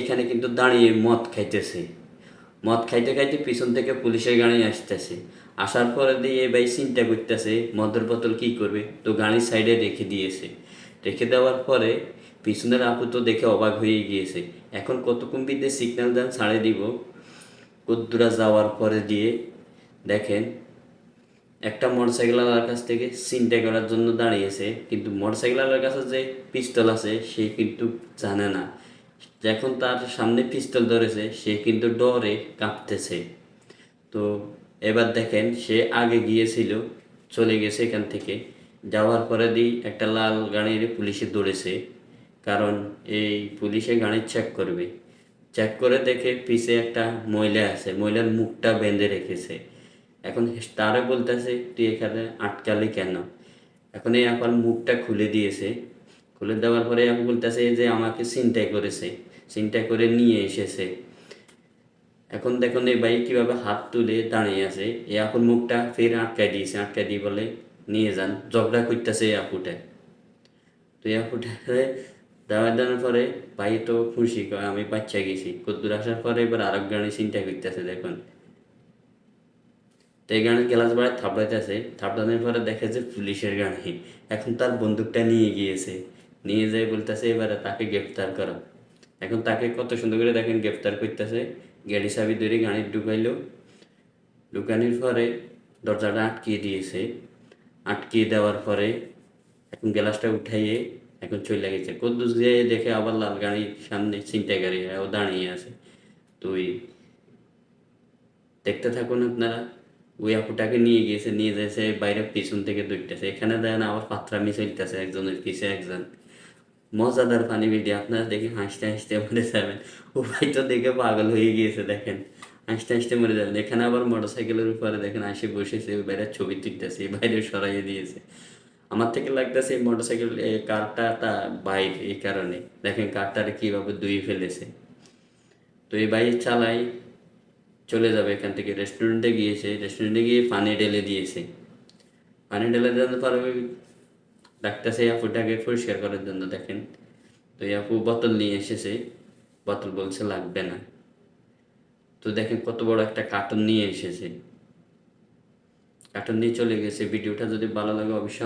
এখানে কিন্তু দাঁড়িয়ে মদ খাইতেছে। মদ খাইতে খাইতে পিছন থেকে পুলিশের গাড়ি আসতেছে। আসার পরে দিয়ে ভাই চিন্তা করতেছে মদের বোতল কী করবে, তো গাড়ির সাইডে রেখে দিয়েছে। রেখে দেওয়ার পরে পিছনের আপু তো দেখে অবাক হয়ে গিয়েছে। এখন কতক্ষণ বিদ্যে সিগন্যাল দেন ছাড়ে দিব। কদ্দুরা যাওয়ার পরে দিয়ে দেখেন একটা মোটরসাইকেলওয়ালার কাছ থেকে ছিনতাই করার জন্য দাঁড়িয়েছে, কিন্তু মোটরসাইকেলওয়ালার কাছে যে পিস্তল আছে সে কিন্তু জানে না। যখন তার সামনে পিস্তল ধরেছে সে কিন্তু ডরে কাঁপতেছে। তো এবার দেখেন সে আগে গিয়েছিল, চলে গেছে এখান থেকে। যাওয়ার পরে দিয়ে একটা লাল গাড়ির পুলিশে দৌড়েছে, কারণ এই পুলিশে গাড়ি চেক করবে। চেক করে দেখে পিছে একটা মহিলা আছে, মহিলার মুখটা বেঁধে রেখেছে। এখন তারে বলতেছে তুই এখানে আটকালি কেন। এখন এই আপার মুখটা খুলে দিয়েছে। খুলে দেওয়ার পরে আমি বলতেছে যে আমাকে ছিনতাই করেছে, ছিনতাই করে নিয়ে এসেছে। এখন দেখুন এই ভাই কীভাবে হাত তুলে দাঁড়িয়ে আছে। এই আপুর মুখটা ফের আটকাই দিয়েছে, আটকাই দিয়ে বলে নিয়ে যান। ঝগড়া করতেছে এই আপুটা। তো এই আপুটা দেওয়া দেওয়ার পরে ভাই তো খুশি, কয় আমি বাচ্চা গেছি। কদ্দুর আসার পরে এবার আরেক গাড়ি চিন্তা করতেছে দেখুন। তো এই গাড়ির গ্লাস বাড়ায় থাপড়াইতেছে, থাপড়ানোর পরে দেখে যে পুলিশের গাড়ি। এখন তার বন্দুকটা নিয়ে গিয়েছে, নিয়ে যেয়ে বলতেছে এবারে তাকে গ্রেপ্তার করো। এখন তাকে কত সুন্দর করে দেখেন গ্রেপ্তার করতেছে। গাড়ি চাবি ধরে গাড়ি ঢুকাইলো, ঢুকানোর পরে দরজাটা আটকিয়ে দিয়েছে। আটকিয়ে দেওয়ার পরে এখন গ্লাসটা উঠাইয়ে এখন চলে গেছে। কদ্দুস দিয়ে দেখে আবার লাল গাড়ির সামনে ছিনতাই গাড়ি ও দাঁড়িয়ে আছে। তুই দেখতে থাকুন আপনারা। ওই আপুটাকে নিয়ে গিয়েছে, নিয়ে যাচ্ছে বাইরে পিছন থেকে দুইটাছে। এখানে দেন আবার পাত্রামি চলতেছে একজনের পিছে একজন। মজাদার ফানি ভিডিও, আপনারা দেখে হাসতে হাসতে মরে যাবেন। ও ভাই তো দেখে পাগল হয়ে গিয়েছে দেখেন, হাসতে হাসতে মরে যাবেন। এখানে আবার মোটরসাইকেলের উপরে দেখেন আসে বসেছে, ওই বাইরে ছবি তুলতেছে, বাইরে সরাইয়ে দিয়েছে। আমার থেকে লাগতেছে এই মোটরসাইকেল কারটা তা বাইর, এই কারণে দেখেন কারটারে কীভাবে ধুয়ে ফেলেছে। তো এই বাইক চালাই চলে যাবে এখান থেকে। রেস্টুরেন্টে গিয়েছে, রেস্টুরেন্টে গিয়ে পানি ঢেলে দিয়েছে। পানি ঢেলে দেওয়ার পরে ডাকতেছে আপুটাকে পরিষ্কার করার জন্য দেখেন। তো এই আপু বোতল নিয়ে এসেছে, বোতল বলছে লাগবে না। তো দেখেন কত বড় একটা কার্টুন নিয়ে এসেছে, কার্টুন নিয়ে চলে গেছে। ভিডিওটা যদি ভালো লাগে অবশ্যই